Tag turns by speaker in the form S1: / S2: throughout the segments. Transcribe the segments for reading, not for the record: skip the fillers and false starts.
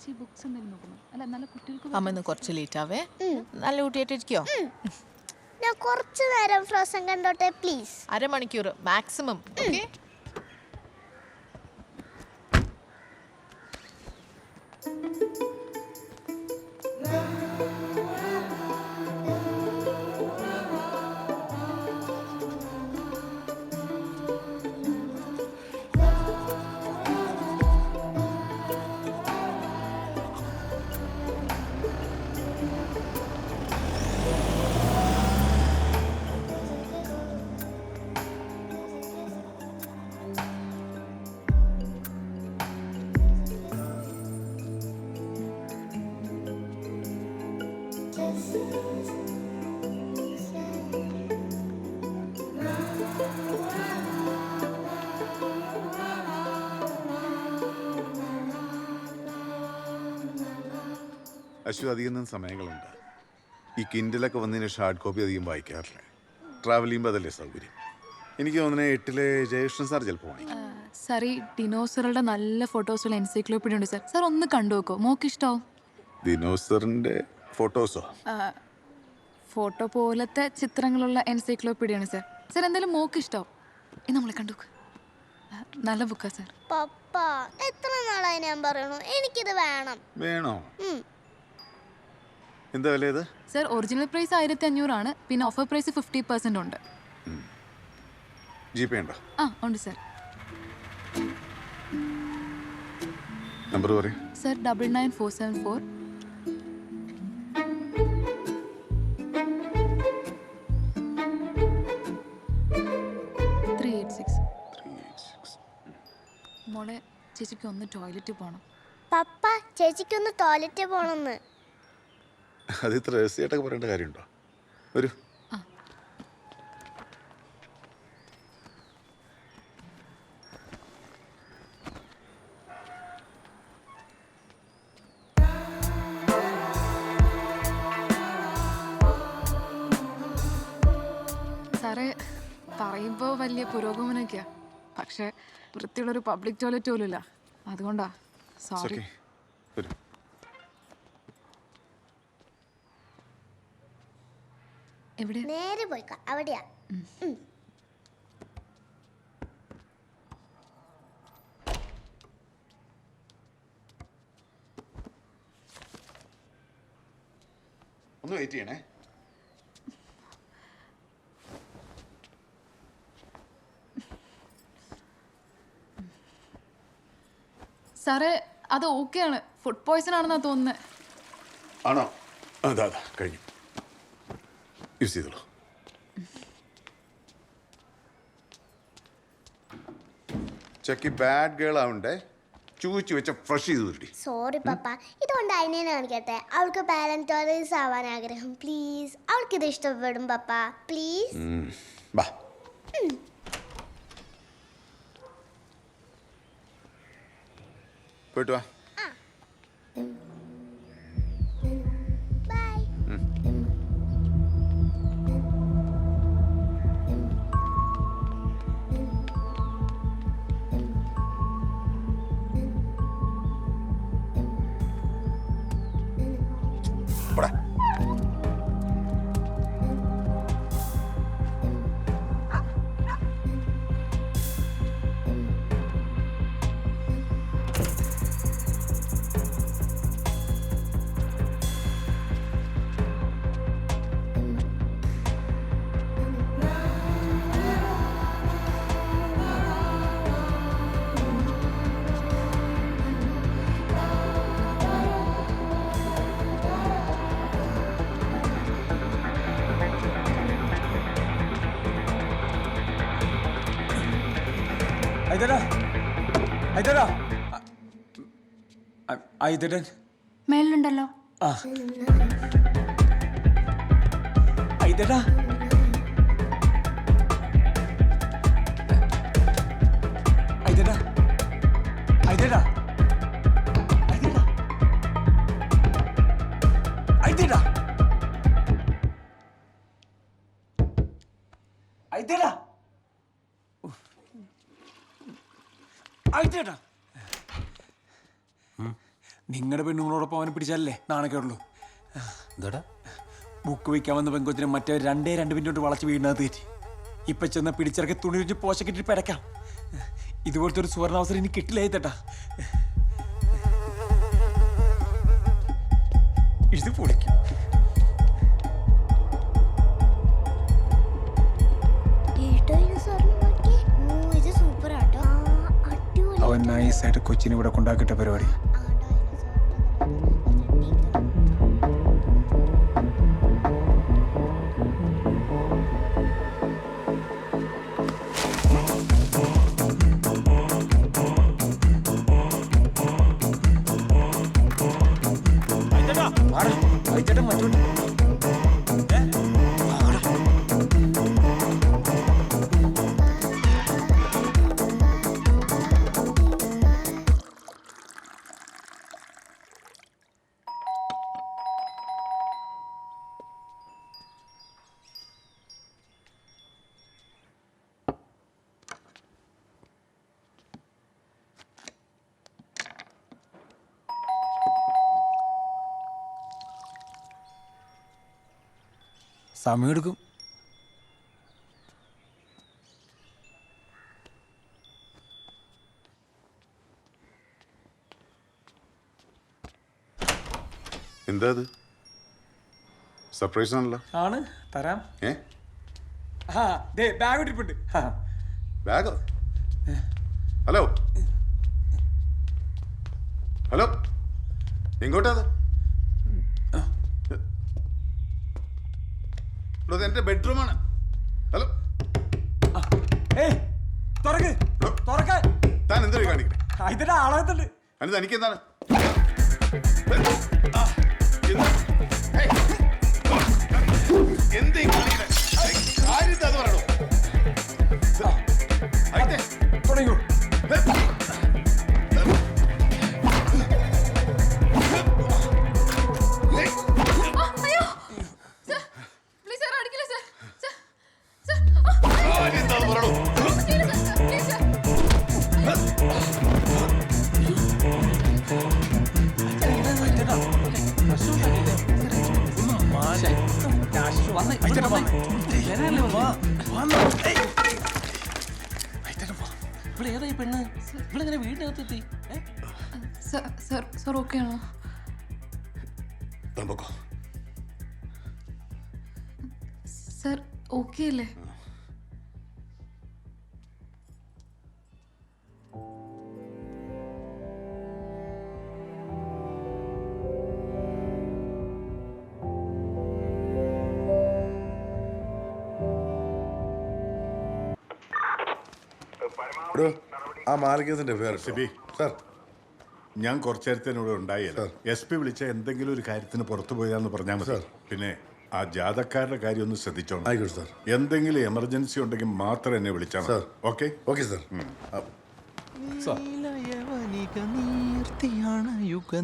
S1: ചേച്ചി ബുക്സ് എന്തെങ്കിലും നോക്കുന്നു അല്ല നല്ല കുട്ടികൾക്ക്
S2: അമ്മ ഇന്ന് കുറച്ച് ലേറ്റ് ആവേ നല്ല കുട്ടിയായിട്ടിരിക്കോ
S3: ഞാൻ കുറച്ചു നേരം ഫ്രോസൺ കണ്ടോട്ടെ പ്ലീസ്.
S2: അരമണിക്കൂർ മാക്സിമം. ഓക്കെ
S4: അശ്വ അധികം സമയങ്ങളുണ്ട്. ഈ കിൻഡിലൊക്കെ വന്നതിന് ശേഷം ഹാർഡ് കോപ്പി അധികം വായിക്കാറില്ല. ട്രാവൽ ചെയ്യുമ്പോൾ അതല്ലേ സൗകര്യം. എനിക്ക് തോന്നുന്നത് 8-ലെ ജയകൃഷ്ണൻ സാർ ചിലപ്പോൾ വാങ്ങിക്കും.
S1: സാർ ഈ ഡിനോസറുടെ നല്ല ഫോട്ടോസുള്ള എൻസൈക്ലോപ്പീഡിയ ഉണ്ട് സാർ. സാർ ഒന്ന് കണ്ടു നോക്കോ, മോക്ക് ഇഷ്ടാവും.
S4: ദിനോസറിന്റെ ഫോട്ടോസോ?
S1: ഫോട്ടോ പോലത്തെ ചിത്രങ്ങളുള്ള എൻസൈക്ലോപ്പീഡിയ ആണ് സാർ. സാർ എന്തായാലും മോക്ക് ഇഷ്ടാവും. ഇത് നമ്മളെ കണ്ടു നോക്ക്, നല്ല ബുക്കാ സാർ.
S3: പപ്പ എത്ര നാളായി ഞാൻ പറയണു എനിക്കിത് വേണം.
S4: വേണോ? എന്താ വില ഇത്?
S1: സാർ ഒറിജിനൽ പ്രൈസ് 1500 ആണ്, പിന്നെ ഓഫർ പ്രൈസ് 50% ഉണ്ട്.
S4: ജിപേ ഉണ്ടോ?
S1: ഉണ്ട് സാർ.
S4: നമ്പർ പറയൂ
S1: സാർ. 99474 386. മോളെ ചേച്ചിക്ക് ഒന്ന് ടോയ്ലറ്റ് പോകണം.
S3: പപ്പ ചേച്ചിക്കൊന്ന് ടോയ്ലറ്റ് പോണെന്ന്.
S4: അത് ഇത്ര രഹസ്യമായിട്ടൊക്കെ പറയേണ്ട കാര്യമുണ്ടോ? ഒരു
S1: സാറേ പറയുമ്പോൾ വലിയ പുരോഗമനമൊക്കെയാ, പക്ഷെ വൃത്തിയുള്ളൊരു പബ്ലിക് ടോയ്ലറ്റ് പോലും ഇല്ല. അതുകൊണ്ടാ സോറി. എവിടെ?
S3: നേരെ പോയിക്കോ, അവിടെയാ.
S4: ഒന്ന് വെയിറ്റ് ചെയ്യണേ.
S1: സാറേ അത് ഓക്കെയാണ്, ഫുഡ് പോയ്സൺ ആണെന്നാ തോന്നുന്നത്.
S4: ആണോ? അതാ കഴിഞ്ഞു. യൂസ് ചെയ്തോളൂ. ചക്കി ബാഡ് ഗേൾ ആവണ്ടേ, ചൂച്ചു വെച്ച ഫ്രഷ് ചെയ്ത് തരുടി.
S3: സോറി പപ്പ, ഇതുകൊണ്ട് അതിനെ കാണിക്കട്ടെ. അവൾക്ക് പാരന്റോളീസ് ആവാൻ ആഗ്രഹം. പ്ലീസ്, അവൾക്ക് ഇത് ഇഷ്ടപ്പെടും പപ്പ, പ്ലീസ്.
S4: ബാ. പോയിട്ട് വാ.
S3: ബൈ.
S4: പോടാ.
S1: മേലുണ്ടല്ലോ.
S5: നിങ്ങളുടെ പെണ്ണുങ്ങളോടൊപ്പം അവനെ പിടിച്ചാലല്ലേ നാണക്കേടുള്ളൂ.
S6: എന്താടാ
S5: ബുക്ക് വയ്ക്കാൻ വന്ന പെങ്കൊച്ചിനെ മറ്റേ 2 മിനിറ്റ് കൊണ്ട് വളച്ച് വീടിനകത്ത് കയറ്റി. ഇപ്പം ചെന്ന് പിടിച്ചിറക്കി തുണി വെച്ച് പോശക്കിട്ടിട്ട് പിടയ്ക്കാം. ഇതുപോലത്തെ ഒരു സുവർണാവസരം ഇനി കിട്ടില്ലായി തട്ടാ. ഇത് പൊളിക്കും. അവൻ നൈസായിട്ട് കൊച്ചിനെ ഇവിടെ കൊണ്ടാക്കിട്ട പരിപാടി. സമയമെടുക്കും.
S4: എന്താ അത്? സർപ്രൈസ് ആണല്ലോ.
S5: ആണ്, തരാം.
S4: ഏ
S5: ആ ദേ ബാഗ് ഇട്ടിട്ടുണ്ട്.
S4: ബാഗോ? ഹലോ ഹലോ, എങ്ങോട്ടാ അത്? എന്റെ ബെഡ്റൂമാണ്. ഹലോ, താൻ എന്താ കാണിക്കണേ?
S5: ഇതിന്റെ ആളകത്തുണ്ട്.
S4: അനിത് എനിക്ക് എന്താണ്?
S5: തുടങ്ങൂ.
S6: ഏതായി പെണ്ണ്? ഇവളെങ്ങനെ വീടിനകത്തെത്തി?
S1: സർ ഓക്കെ ആണോ? സർ ഓക്കെ അല്ലേ?
S4: ആ മാലികത്തിന്റെ പേര്
S7: സിബി
S4: സാർ.
S7: ഞാൻ കുറച്ചു നേരത്തിനൂടെ ഉണ്ടായില്ല. SP വിളിച്ച എന്തെങ്കിലും ഒരു കാര്യത്തിന് പുറത്തു പോയാന്ന് പറഞ്ഞാൽ മതി. പിന്നെ ആ ജാഥക്കാരുടെ കാര്യം ഒന്ന് ശ്രദ്ധിച്ചോണം.
S4: ആയിക്കോട്ടെ സാർ.
S7: എന്തെങ്കിലും എമർജൻസി ഉണ്ടെങ്കിൽ മാത്രം എന്നെ വിളിച്ചാൽ
S4: സാർ.
S7: ഓക്കെ?
S4: Okay sir.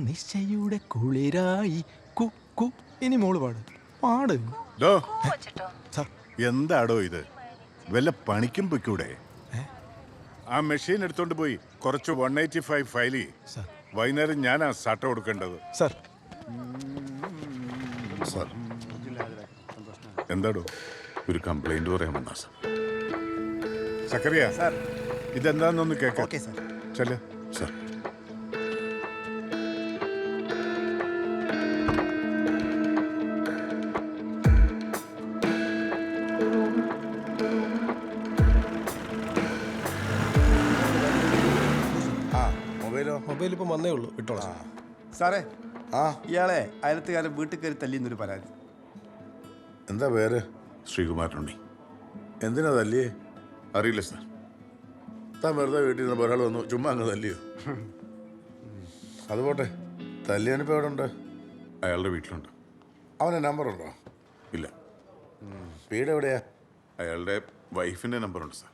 S6: നിശ്ചയുടെ കുളിരായി ഇനി മോള് പാട്.
S7: എന്താടോ ഇത്? വല്ല പണിക്കും പൊയ്ക്കൂടെ? ആ മെഷീൻ എടുത്തോണ്ട് പോയി കുറച്ച് 185 ഫയൽ ചെയ്യും. വൈകുന്നേരം ഞാനാ സട്ട കൊടുക്കേണ്ടത്.
S6: സാർ
S7: എന്താടോ?
S4: ഒരു കംപ്ലൈന്റ് പറയാൻ വന്നാ സാർ.
S7: സക്കറിയ സാർ, ഇതെന്താന്നൊന്ന് കേൾക്കാം. ചെല്ല്
S4: സാർ.
S6: മൊബൈൽ ഇപ്പം വന്നേ ഉള്ളൂ, ഇട്ടോളാം.
S8: സാറേ, ഇയാളെ അയലത്തുകാരൻ വീട്ടിൽ കയറി തല്ലിന്നൊരു പരാതി.
S4: എന്താ പേര്?
S7: ശ്രീകുമാരനുണ്ണി.
S4: എന്തിനാ തല്ലിയേ?
S7: അറിയില്ല സാർ.
S4: താൻ വെറുതെ വീട്ടിൽ നിന്ന് ഒരാൾ വന്നു ചുമ്മാ അങ്ങ് തല്ലിയോ? അതുപോട്ടെ, തല്ലിയാനിപ്പോൾ എവിടെ ഉണ്ട്?
S7: അയാളുടെ വീട്ടിലുണ്ട്.
S4: അവൻ്റെ നമ്പറുണ്ടോ?
S7: ഇല്ല.
S4: വീട് എവിടെയാ?
S7: അയാളുടെ വൈഫിന്റെ നമ്പറുണ്ട് സാർ.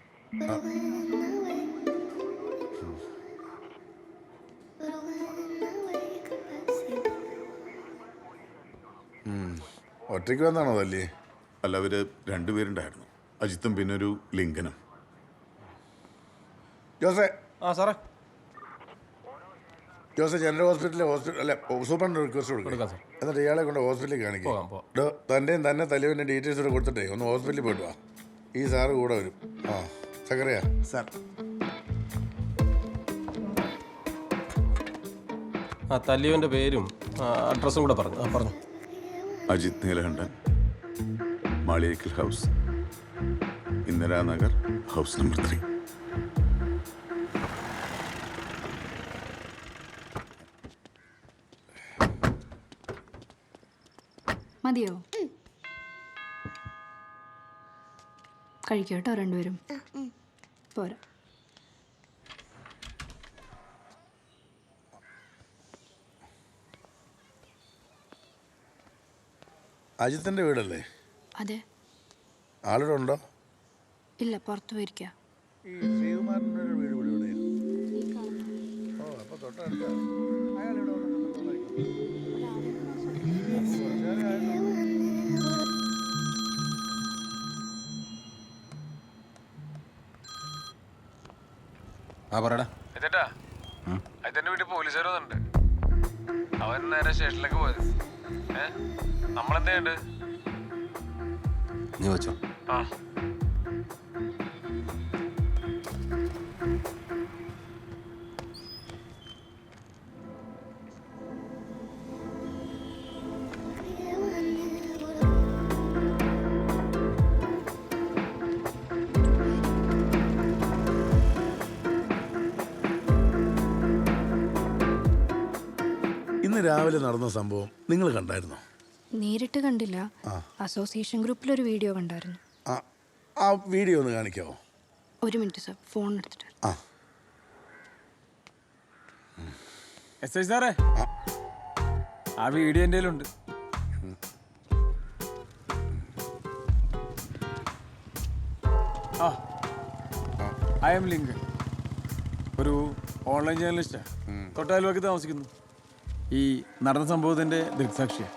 S4: ഒറ്റയ്ക്ക് വന്നാണോ തല്ലി?
S7: അല്ല, അവര് രണ്ടുപേരുണ്ടായിരുന്നു. അജിത്തും പിന്നെ ഒരു ലിംഗനും.
S4: ജോസേ.
S6: സാറേ,
S4: ജോസ് ജനറൽ ഹോസ്പിറ്റലിലെ അല്ല സൂപ്രണ്ട് റിക്വസ്റ്റ് കൊടുക്കാം എന്നിട്ട് ഇയാളെ കൊണ്ട് ഹോസ്പിറ്റലിൽ കാണിക്കാം. തൻ്റെയും തന്നെ തലവിൻ്റെ ഡീറ്റെയിൽസ് കൂടെ കൊടുത്തിട്ടേ ഒന്ന് ഹോസ്പിറ്റലിൽ പോയിട്ട് വാ. ഈ സാറ് കൂടെ വരും. ആ സക്കറിയ
S8: സാർ
S6: ആ തല്ലിയവൻ്റെ പേരും അഡ്രസ്സും കൂടെ പറഞ്ഞു. പറഞ്ഞു.
S4: Ajith Neelakantan, Maliyekkal house, Indiranagar, house number 3.
S9: മതിയോ? കഴിക്കോ കേട്ടോ രണ്ടുപേരും. പോരാ.
S4: അജിത്തിൻ്റെ വീടല്ലേ?
S9: അതെ.
S4: ആളിവിടെ ഉണ്ടോ?
S9: ഇല്ല, പുറത്തു പോയിരിക്കുക.
S4: ഈ ശ്രീകുമാരൻ്റെ വീട് ഇവിടെ ഓ അപ്പോൾ തൊട്ടടുത്ത അയാളിവിടെ
S6: ആ പറയടാ.
S5: അതിന്റെ വീട്ടിൽ പോലീസുകാർ വന്നിട്ടുണ്ട്. അവൻ നേരെ സ്റ്റേഷനിലേക്ക് പോയത്. നമ്മളെന്താ ചെയ്യണ്ടേ?
S6: നീ വെച്ചോ.
S5: ആ
S4: ഇന്ന് രാവിലെ നടന്ന സംഭവം നിങ്ങൾ കണ്ടായിരുന്നോ?
S9: നേരിട്ട് കണ്ടില്ല. അസോസിയേഷൻ ഗ്രൂപ്പിലൊരു വീഡിയോ കണ്ടായിരുന്നു.
S4: ആ വീഡിയോ ഒന്ന് കാണിക്കാവോ?
S9: ഒരു മിനിറ്റ് സാർ, ഫോൺ എടുത്തിട്ട്.
S5: എസ് ഐ സാറേ, ആ വീഡിയോ എൻ്റെ കയ്യിലുണ്ട്. ഐ എം ലിങ്ക്, ഒരു ഓൺലൈൻ ജേർണലിസ്റ്റാ. തൊട്ടാലുവാക്കി താമസിക്കുന്നു. ഈ നടന്ന സംഭവത്തിന്റെ ദൃക്സാക്ഷിയാണ്.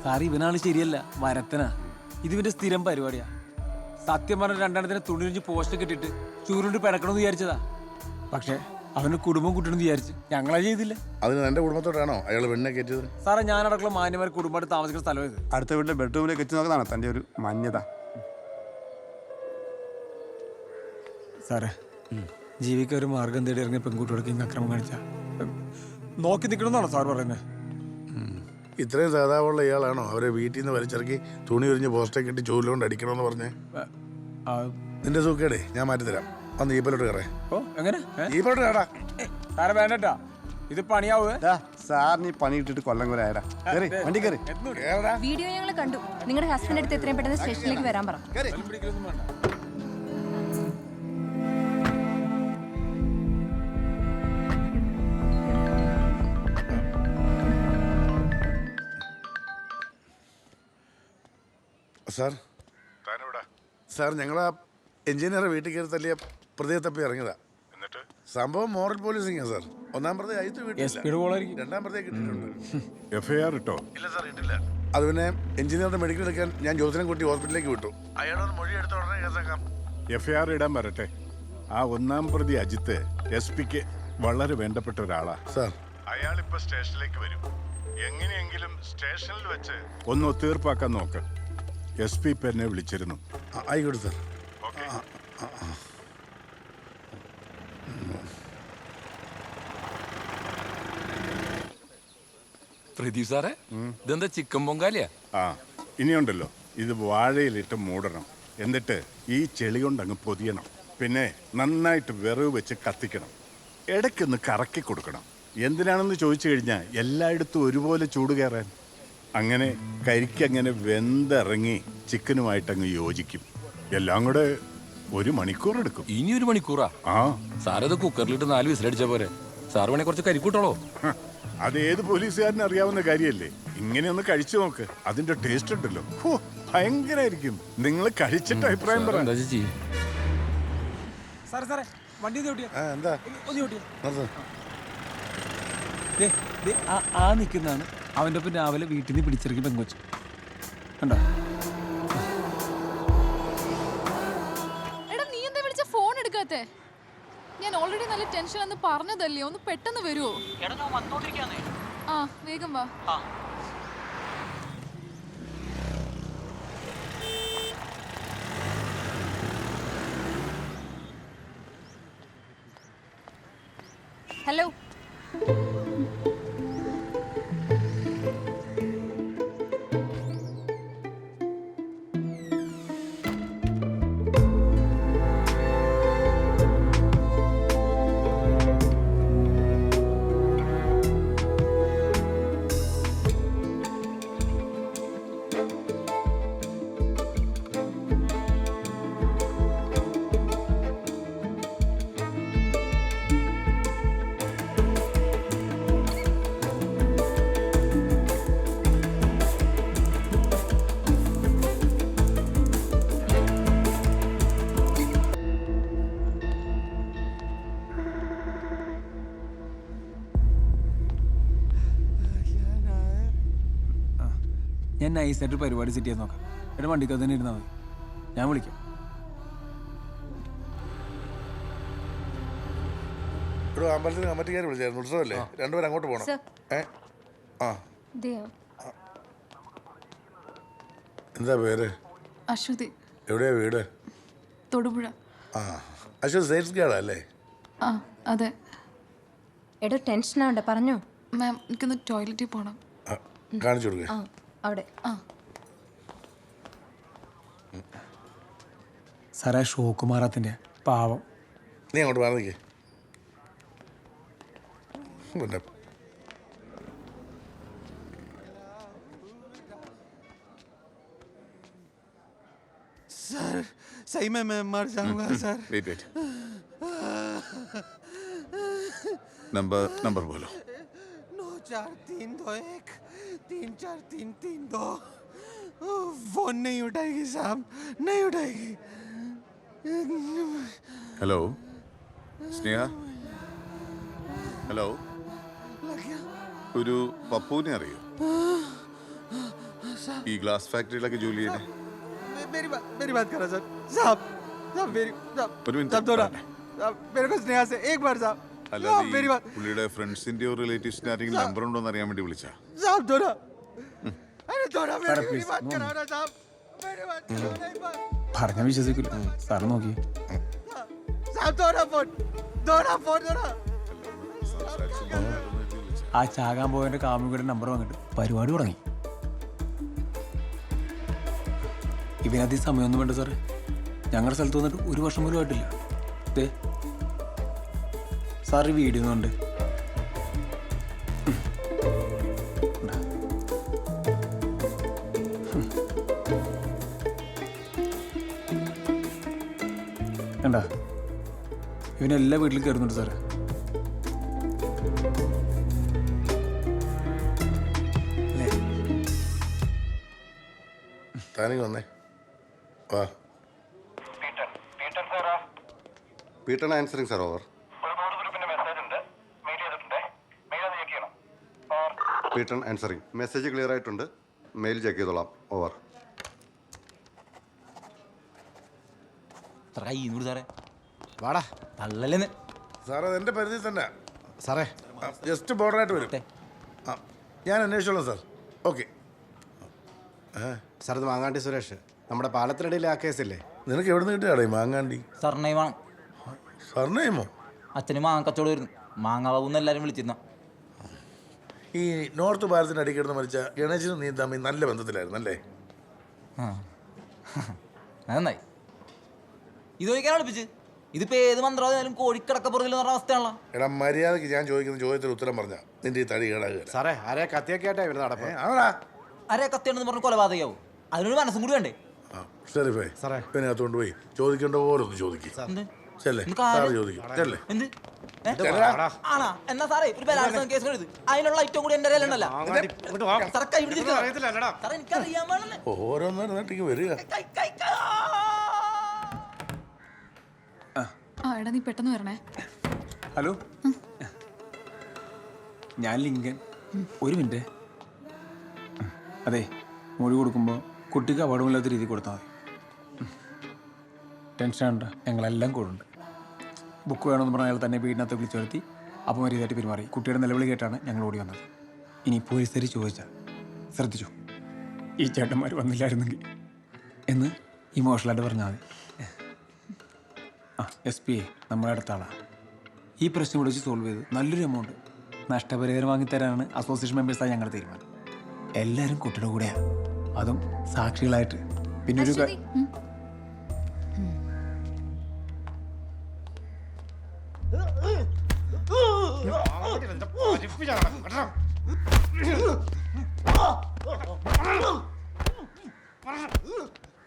S5: സാറി, ഇവനാണ് ശരിയല്ല, മരത്തനാ. ഇതിവന്റെ സ്ഥിരം പരിപാടിയാ. സത്യം പറഞ്ഞ രണ്ടെണ്ണത്തിന് തുണിരിഞ്ഞ് പോസ്റ്റ് കെട്ടിട്ട് ചൂരുണ്ട് പിടക്കണമെന്ന് വിചാരിച്ചതാ. പക്ഷെ അവന് കുടുംബം കൂട്ടണമെന്ന് വിചാരിച്ച് ഞങ്ങളാ ചെയ്തില്ല.
S4: അതിന് എൻ്റെ കുടുംബത്തോടാണോ അയാൾ പെണ്ണെ കയറ്റിയത്?
S5: സാറേ, ഞാനടക്കം മാന്യമാർ കുടുംബമായിട്ട് താമസിക്കുന്ന സ്ഥലം ഇത്.
S8: അടുത്ത വീട്ടിലെ ബെഡ്റൂമിലേക്ക് എത്തി നോക്കുന്നതാണ് തൻ്റെ ഒരു മാന്യത.
S5: സാറേ, ജീവിക്കാൻ ഒരു മാർഗം തേടി ഇറങ്ങിയ പെൺകുട്ടികൾക്ക് ഇങ്ങനെ അക്രമം കാണിച്ച നോക്കി നിൽക്കണമെന്നാണോ സാർ പറയുന്നത്?
S4: ഇത്രയും സാധാവുള്ള ഇയാളാണോ അവരെ വീട്ടിൽ നിന്ന് വലിച്ചിറക്കി തുണി ഉരിഞ്ഞ് പോസ്റ്റൊക്കെ ഇട്ട് ചൂലുകൊണ്ട് അടിക്കണമെന്ന് പറഞ്ഞേ? നിന്റെ സൂക്കേടേ ഞാൻ മാറ്റിത്തരാം. വന്ന് ജീപ്പിലോട്ട് കയറേ.
S5: ഓ, എങ്ങനെ?
S4: ജീപ്പിലോട്ട് കയറാ.
S5: സാറേ വേണ്ടട്ടാ, ഇത് പണിയാവേ.
S8: സാറിന് പണി ഇട്ടിട്ട് കൊല്ലം കൂടെ ആയടാ. കയറി വണ്ടി കയറി.
S9: വീഡിയോ ഞങ്ങൾ കണ്ടു. നിങ്ങളുടെ ഹസ്ബൻഡ് അടുത്ത് എത്രയും പെട്ടെന്ന് സ്റ്റേഷനിലേക്ക് വരാൻ പറ.
S4: സാർ, സാർ ഞങ്ങളാ എഞ്ചിനീയറെ വീട്ടിൽ കയറി തല്ലിയ പ്രതിയെ തപ്പി ഇറങ്ങിയതാ. എന്നിട്ട് സംഭവം മോറൽ പോലീസിംഗാ സാർ. ഒന്നാം പ്രതി അയത്ത് വീട്ടിൽ, രണ്ടാം പ്രതിയെ കിട്ടിയിട്ടുണ്ട്.
S7: FIR ഇട്ടോ?
S4: ഇല്ല സാർ, ഇട്ടില്ല. അത് പിന്നെ എഞ്ചിനീയറുടെ മെഡിക്കൽ എടുക്കാൻ ഞാൻ ജോസിനെ കൂട്ടി ഹോസ്പിറ്റലിലേക്ക് വിട്ടു. അയാളൊന്ന് മൊഴി എടുത്ത ഉടനെ കേസാക്കാം.
S7: FIR ഇടാൻ വരട്ടെ. ആ ഒന്നാം പ്രതി അജിത്ത് SP-ക്ക് വളരെ വേണ്ടപ്പെട്ട ഒരാളാ
S4: സാർ.
S7: അയാളിപ്പോ സ്റ്റേഷനിലേക്ക് വരും. എങ്ങനെയെങ്കിലും സ്റ്റേഷനിൽ വെച്ച് ഒന്ന് ഒത്തീർപ്പാക്കാൻ നോക്ക്. SP ഇപ്പൊ എന്നെ വിളിച്ചിരുന്നു.
S4: ആയിക്കോട്ടെ സാർ.
S10: പ്രദീപ് സാറേ, ഇതെന്താ ചിക്കൻ പൊങ്കാലിയാ?
S7: ഇനിയുണ്ടല്ലോ, ഇത് വാഴയിലിട്ട് മൂടണം. എന്നിട്ട് ഈ ചെളി കൊണ്ട് അങ്ങ് പൊതിയണം. പിന്നെ നന്നായിട്ട് വിറവ് വെച്ച് കത്തിക്കണം. ഇടയ്ക്കൊന്ന് കറക്കി കൊടുക്കണം. എന്തിനാണെന്ന് ചോദിച്ചു കഴിഞ്ഞാൽ എല്ലായിടത്തും ഒരുപോലെ ചൂട് കയറാൻ. അങ്ങനെ കരിക്കങ്ങനെ വെന്തിറങ്ങി ചിക്കനുമായിട്ട് അങ്ങ് യോജിക്കും. എല്ലാം കൂടെ 1 മണിക്കൂർ എടുക്കും.
S10: ഇനി 1 മണിക്കൂറാ? സാറത് കുക്കറിലിട്ട് 4 വിസിലടിച്ച പോരെ? സാറ് വേണേ കുറച്ച് കരിക്കൂട്ടോളോ?
S7: അത് ഏത് പോലീസുകാരനും അറിയാവുന്ന കാര്യമല്ലേ. ഇങ്ങനെ ഒന്ന് കഴിച്ചു നോക്ക്. അതിന്റെ ടേസ്റ്റ് ഉണ്ടല്ലോ, ഭയങ്കരമായിരിക്കും. നിങ്ങൾ കഴിച്ചിട്ട് അഭിപ്രായം പറയാം.
S5: സാറേ സാറേ, വണ്ടി ഒന്ന് ഓട്ടിയാ
S4: ആ എന്താ
S5: ഒന്ന് ഓട്ടിയാ
S4: നിർത്ത്.
S5: ആ നിൽക്കുന്നതാണ് അവൻ്റെ ഒപ്പം രാവിലെ വീട്ടിൽ നിന്ന് പിടിച്ചിറക്കി പെങ്കൊച്ചു കണ്ടോ?
S1: എടാ നീ എന്താ വിളിച്ച ഫോൺ എടുക്കാത്തെ? ഞാൻ ഓൾറെഡി നല്ല ടെൻഷൻ എന്ന് പറഞ്ഞതല്ലേ, ഒന്ന് പെട്ടെന്ന് വരുമോ? ആ വേഗം വാ.
S9: ഹലോ.
S5: ഞാൻ നൈസായിട്ട് പരിപാടി സെറ്റ് ചെയ്യാൻ നോക്കാം. എന്റെ വണ്ടിക്ക് തന്നെ ഇരുന്നാൽ മതി, ഞാൻ വിളിക്കാം.
S4: ഒരു അമ്പലത്തിന് കമ്മിറ്റിക്കാർ വിളിച്ചായിരുന്നു, ഉത്സവമല്ലേ? രണ്ടുപേരും അങ്ങോട്ട് പോകണം. ആ എന്താ പേര്?
S1: അശ്വതി.
S4: എവിടെയാ വീട്?
S1: തൊടുപുഴ.
S4: ആ അശ്വതി സെയിൽസ് ഗേളാ അല്ലേ?
S1: ആ അതെ.
S9: എടോ ടെൻഷനാവണ്ട, പറഞ്ഞോ.
S1: മാം എനിക്കൊന്ന് ടോയ്ലറ്റിൽ പോകണം.
S4: കാണിച്ചു കൊടുക്കുക.
S9: ആ അവിടെ.
S1: ആ
S5: സാറേ ഷോക്ക് മാറാത്തിൻ്റെ പാവം.
S4: നീ അങ്ങോട്ട് പറഞ്ഞിക്കേ. പിന്നെ
S8: सर सही में मैं मर जाऊंगा सर.
S7: वेट नंबर बोलो.
S8: 94321 34332. फोन नहीं उठाएगी साहब, नहीं उठाएगी.
S7: हेलो സ്നേഹ. ഹലോ, ഒരു പപ്പുവിനെ അറിയോ? ഈ ഗ്ലാസ് ഫാക്ടറിയിലൊക്കെ ജോലി ചെയ്യുന്നത്.
S8: मेरी बात करो सर. साहब मेरी
S7: ഒരു മിനിറ്റ്.
S8: साहब थोड़ा साहब मेरे को स्नेहा से एक बार साहब.
S7: അല്ലാതെ
S8: मेरी
S7: ഈ
S8: बात
S7: പുള്ളിയുടെ ഫ്രണ്ട്സിന്റെയോ റിലേറ്റീവ്സിന്റെ ആരെങ്കിലും നമ്പർ ഉണ്ടോ എന്ന് അറിയാൻ വേണ്ടി വിളിച്ചാ.
S8: साहब थोड़ा. अरे थोड़ा
S5: Sir,
S8: मेरी
S5: please,
S8: बात
S5: no.
S8: करो ना साहब. मेरी बात करो ना एक बार.
S5: പറഞ്ഞാൽ വിശ്വസിക്കില്ല. സാറ് നോക്കി.
S8: साहब थोड़ा फोन थोड़ा.
S5: ആ ചാകാൻ പോയതിൻ്റെ കാമുകിയുടെ നമ്പർ വാങ്ങിട്ട് പരിപാടി തുടങ്ങി. ഇവനധികം സമയമൊന്നും വേണ്ട സാറേ. ഞങ്ങളുടെ സ്ഥലത്ത് വന്നിട്ട് ഒരു വർഷം പോലും ആയിട്ടില്ല. ദേ സാർ ഈ വീഡിയോ ഒന്നുണ്ട്. കണ്ട ഇവനെല്ലാ വീട്ടിലും കയറുന്നുണ്ട് സാറേ.
S4: താനിക്ക് വന്നേ. വാ.
S8: Peter answering sir. Over. Peter answering. Message clear ആയിട്ടുണ്ട്, മെയിൽ ചെക്ക് ചെയ്തോളാം. ഓവർ.
S10: സാറേ വാടാ തള്ളലെന്ന്.
S4: സാറേ അതെൻ്റെ പരിധി തന്നെ
S8: സാറേ
S4: ജസ്റ്റ് ബോർഡറായിട്ട് വരും. ആ ഞാൻ അന്വേഷിച്ചോളാം സാർ. ഓക്കെ.
S8: സാർ ഇത് മാങ്ങാണ്ടി സുരേഷ്, നമ്മുടെ പാലത്തിനിടയിലെ ആ കേസില്ലേ?
S4: നിനക്ക് എവിടെ നിന്ന് കിട്ടിയാടേ മാങ്ങാണ്ടി?
S10: സർണയമാണ്.
S4: സർണയമോ?
S10: അച്ഛന് മാങ്ങ കച്ചവടം വരുന്നു. മാങ്ങാവൂന്ന് എല്ലാവരും വിളിച്ചിരുന്ന.
S4: ഈ നോർത്ത് ഭാരതത്തിന് അടിക്കിടന്ന് മരിച്ച ഗണേശനും നീ തമ്മിൽ നല്ല ബന്ധത്തിലായിരുന്നു അല്ലേ?
S10: നന്നായി. ഇത് ചോദിക്കാൻ അടുപ്പിച്ച് ഇതിപ്പോ ഏത് മന്ത്രവാദിയാലും കോഴിക്കടക്കപ്പുറത്തിൽ പറഞ്ഞ അവസ്ഥയാണല്ലോ.
S4: എടാ മര്യാദക്ക് ഞാൻ ചോദിക്കുന്ന ചോദ്യത്തിന് ഉത്തരം പറഞ്ഞ നിന്റെ ഈ തടി കേടാകുക.
S8: സാറേ ആരെ കത്തിയൊക്കെ ആയിട്ടാ ഇവര് നടപ്പ്.
S4: ആണോടാ?
S10: ആരെ കത്തിയാണെന്ന് പറഞ്ഞ് കൊലപാതകയാവും. അതിനൊരു മനസ്സും കൂടി വേണ്ടേ?
S4: ഷെരീഫേ
S8: സാറേ.
S4: ഇതിനകത്തോണ്ട് പോയി ചോദിക്കേണ്ട പോലെ ഒന്ന് ചോദിക്കും.
S10: എന്ത്
S4: ചെല്ലേ
S10: നമുക്ക് ആര്?
S4: സാറ് ചോദിക്കും. ചെല്ലേ.
S10: എന്ത് ആണാ? എന്നാ സാറേ ഒരു ബലാത്സംഗ കേസ് എഴുതി. അതിനുള്ള ഐറ്റം കൂടി എന്റെ കയ്യിലുണ്ടല്ലോ. സാറേ കൈ പിടിച്ചിട്ട് സാറേ എനിക്കറിയാൻ പാടില്ലേ.
S4: ഓരോന്നേരം വരിക.
S1: ആ എടാ നീ പെട്ടെന്ന് വരണേ.
S5: ഹലോ, ഞാൻ ലിങ്കൻ. ഒരു മിനിറ്റ്. അതെ, മൊഴി കൊടുക്കുമ്പോൾ കുട്ടിക്ക് അപകടമില്ലാത്ത രീതി കൊടുത്താൽ മതി. ടെൻഷൻ ഉണ്ട്, ഞങ്ങളെല്ലാം കൂടുണ്ട്. ബുക്ക് വേണമെന്ന് പറഞ്ഞാൽ അയാൾ തന്നെ വീടിനകത്ത് വിളിച്ചു വരുത്തി അപ്പം മര്യാദയായിട്ട് പെരുമാറി. കുട്ടിയുടെ നിലവിളി കേട്ടാണ് ഞങ്ങൾ ഓടി വന്നത്. ഇനി പോലീസുകാർ ചോദിച്ചാൽ ശ്രദ്ധിച്ചു, ഈ ചേട്ടന്മാർ വന്നില്ലായിരുന്നെങ്കിൽ എന്ന് ഇമോഷണലായിട്ട് പറഞ്ഞാൽ മതി. SP നമ്മുടെ അടുത്ത ആളാണ്. ഈ പ്രശ്നം വിളിച്ച് സോൾവ് ചെയ്ത് നല്ലൊരു എമൗണ്ട് നഷ്ടപരിഹാരം വാങ്ങിത്തരാനാണ് അസോസിയേഷൻ മെമ്പേഴ്സായി ഞങ്ങളുടെ തീരുമാനം. എല്ലാവരും കുട്ടിയുടെ കൂടെയാണ്, അതും സാക്ഷികളായിട്ട്. പിന്നെ ഒരു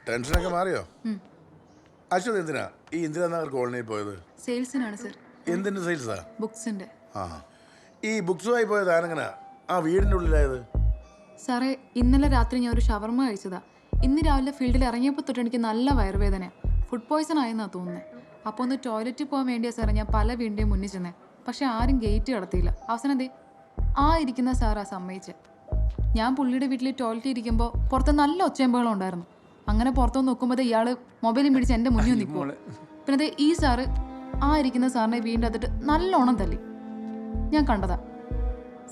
S4: ടെൻഷനൊക്കെ മാറിയോ? അശ്വത് എന്തിനാ ഈ ഇന്ദിരാനഗർ കോളനിയിൽ പോയത്?
S1: സെയിൽസിനാണ് സർ.
S4: എന്തിന്റെ സെയിൽസാ?
S1: ബുക്സിന്റെ.
S4: ആ, ഈ ബുക്സുമായി പോയത് ആരെങ്ങനാ ആ വീടിൻ്റെ ഉള്ളിലായത്?
S1: സാറേ, ഇന്നലെ രാത്രി ഞാൻ ഒരു ഷവർമ കഴിച്ചതാ. ഇന്ന് രാവിലെ ഫീൽഡിൽ ഇറങ്ങിയപ്പോൾ തൊട്ട് എനിക്ക് നല്ല വയറുവേദനയാണ്. ഫുഡ് പോയ്സൺ ആയെന്നാണ് തോന്നുന്നത്. അപ്പോൾ ഒന്ന് ടോയ്ലറ്റിൽ പോകാൻ വേണ്ടിയാ സാറേ ഞാൻ പല വീടിൻ്റെയും മുന്നിൽ ചെന്നേ. പക്ഷെ ആരും ഗേറ്റ് കടത്തിയില്ല. അവസാനം എന്തേ ആ ഇരിക്കുന്ന സാറാ സമ്മതിച്ചേ. ഞാൻ പുള്ളിയുടെ വീട്ടിൽ ടോയ്ലറ്റിൽ ഇരിക്കുമ്പോൾ പുറത്ത് നല്ല ഒച്ചയമ്പകളും ഉണ്ടായിരുന്നു. അങ്ങനെ പുറത്തുനിന്ന് നോക്കുമ്പോൾ ഇയാൾ മൊബൈലും പിടിച്ച് എൻ്റെ മുന്നിൽ നിൽക്കുമ്പോൾ പിന്നെ അതേ ഈ സാറ് ആ ഇരിക്കുന്ന സാറിനെ വീണ്ടും അതിട്ട് നല്ലോണം തല്ലി. ഞാൻ കണ്ടതാ.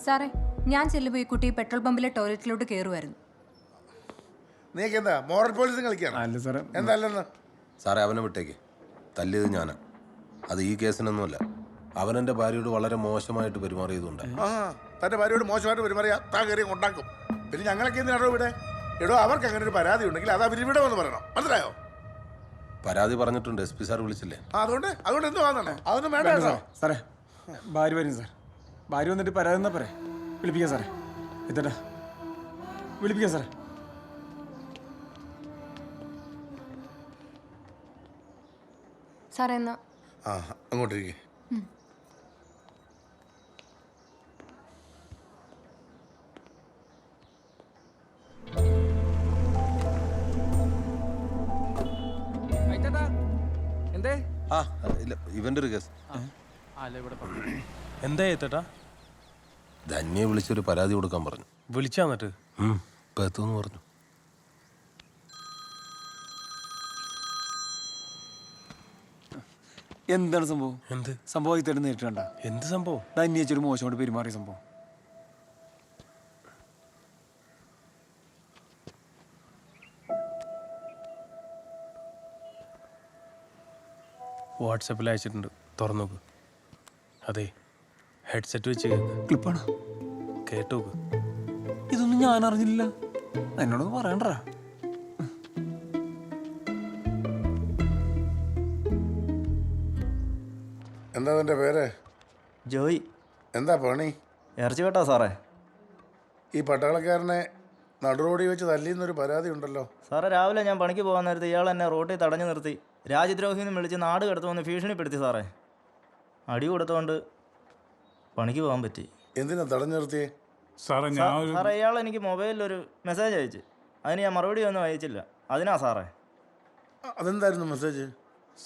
S9: സാറേ, ഞാൻ ചെല്ലുമ്പോൾ ഈ കുട്ടി പെട്രോൾ പമ്പിലെ ടോയ്ലറ്റിലോട്ട് കയറുമായിരുന്നു.
S4: നീക്ക് എന്താ മോറൽ പോലീസും കളിക്കാണ്?
S5: അല്ല സാറേ,
S4: എന്തല്ലെന്ന്
S6: സാറേ അവനെ വിട്ടേക്ക്. തല്ലിയത് ഞാനാ. അത് ഈ കേസിനൊന്നുമല്ല. അവനെൻ്റെ ഭാര്യയോട് വളരെ മോശമായിട്ട് പെരുമാറിയതുകൊണ്ട്.
S4: ആ, തൻ്റെ ഭാര്യയോട് മോശമായിട്ട് പെരുമാറിയാ താൻ കയറി ഉണ്ടാക്കും. പിന്നെ ഞങ്ങളൊക്കെ എന്തിനാണോ ഇവിടെ? എടോ, അവർക്ക് അങ്ങനെ ഒരു പരാതി ഉണ്ടെങ്കിൽ അത് അവർ ഇവിടെ വന്ന് പറയണം. മനസ്സിലായോ?
S6: പരാതി പറഞ്ഞിട്ടുണ്ട്, SP സാർ വിളിച്ചില്ലേ?
S4: അതുകൊണ്ട് എന്ത് വാങ്ങണം? അതൊന്നും വേണ്ട കേട്ടോ.
S5: സാറേ, ഭാര്യ വരും സാർ. ഭാര്യ വന്നിട്ട് പരാതി എന്നാ പറയാം. വിളിപ്പിക്കാം സാറേ. എത്തട്ടാ, വിളിപ്പിക്കാം സാറേ.
S9: സാറേ എന്നാ
S4: ആ, അങ്ങോട്ടിരിക്കേ.
S6: ആ ഇല്ല, ഇവൻ്റെ ഒരു കേസ്.
S11: എന്താ ഏത്തട്ടാ?
S6: ധന്യെ വിളിച്ചൊരു പരാതി കൊടുക്കാൻ പറഞ്ഞു.
S11: വിളിച്ചാ എന്നിട്ട്?
S6: ഇപ്പം എത്തുമെന്ന് പറഞ്ഞു.
S5: എന്താണ് സംഭവം?
S11: എന്ത്
S5: സംഭവം ഈ തരുന്ന നേരിട്ട് കണ്ട?
S11: എന്ത് സംഭവം?
S5: ധന്യച്ചൊരു മോശമായിട്ട് പെരുമാറിയ സംഭവം.
S11: വാട്സപ്പിൽ അയച്ചിട്ടുണ്ട്, തുറന്നു നോക്ക്. അതെ, ഹെഡ്സെറ്റ് വെച്ച് കേൾക്ക്.
S5: ക്ലിപ്പാണ്,
S11: കേട്ടു നോക്ക്.
S5: ഇതൊന്നും ഞാൻ അറിഞ്ഞില്ല. എന്നോടൊന്നും പറയണ്ടാ.
S4: എന്താ നിന്റെ പേര്?
S10: ജോയി.
S4: എന്താ പണി?
S10: ഇറച്ചി കേട്ടോ സാറേ.
S4: ഈ പട്ടാളക്കാരനെ നടുറോടി വെച്ച് തല്ലിയെന്നൊരു പരാതി ഉണ്ടല്ലോ.
S10: സാറേ, രാവിലെ ഞാൻ പണിക്ക് പോകാൻ നേരത്തെ ഇയാൾ എന്നെ റോട്ടിൽ തടഞ്ഞു നിർത്തി രാജ്യദ്രോഹിന്ന് വിളിച്ച് നാട് കടത്തുമെന്ന് ഭീഷണിപ്പെടുത്തി സാറേ. അടി കൊടുത്തുകൊണ്ട് പണിക്ക് പോകാൻ പറ്റി.
S4: എന്തിനാ തടഞ്ഞു നിർത്തിയേ?
S10: സാറേ, ഇയാൾ എനിക്ക് മൊബൈലിലൊരു മെസ്സേജ് അയച്ചു. അതിന് ഞാൻ മറുപടി ഒന്നും അയച്ചില്ല. അതിനാ സാറേ.
S4: അതെന്തായിരുന്നു മെസ്സേജ്?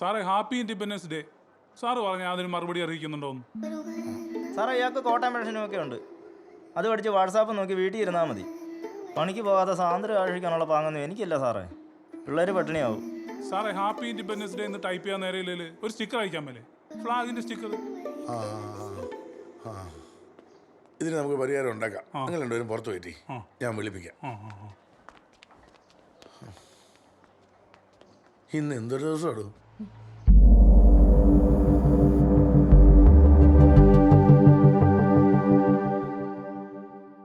S12: സാറേ, ഹാപ്പി ഇൻഡിപെൻഡൻസ് ഡേ. സാറ് പറഞ്ഞാൽ അതിന് മറുപടി അറിയിക്കുന്നുണ്ടോന്ന്?
S10: സാറേ, ഇയാൾക്ക് കോട്ടയം പെൻഷനും ഒക്കെ ഉണ്ട്. അത് പഠിച്ച് വാട്സാപ്പ് നോക്കി വീട്ടിൽ ഇരുന്നാൽ മതി. പണിക്ക് പോകാതെ സ്വാതന്ത്ര്യം ആഘോഷിക്കാനുള്ള പാങ്ങൊന്നും എനിക്കില്ല സാറേ. പിള്ളേർ പട്ടിണിയാവും.
S12: സാറേ, ഹാപ്പി ഇൻഡിപെൻഡൻസ് ഡേ എന്ന് ടൈപ്പ് ചെയ്യാൻ നേരയിൽ ഒരു സ്റ്റിക്കർ അയക്കാൻ മേലെ, ഫ്ലാഗിന്റെ സ്റ്റിക്കർ.
S4: ഇതിന് നമുക്ക് പരിഹാരം ഉണ്ടാക്കാം. നിങ്ങൾ രണ്ടുപേരും പുറത്ത് പോയിട്ട് ഞാൻ വിളിപ്പിക്കാം. ഇന്ന് എന്തൊരു ദിവസമാണോ?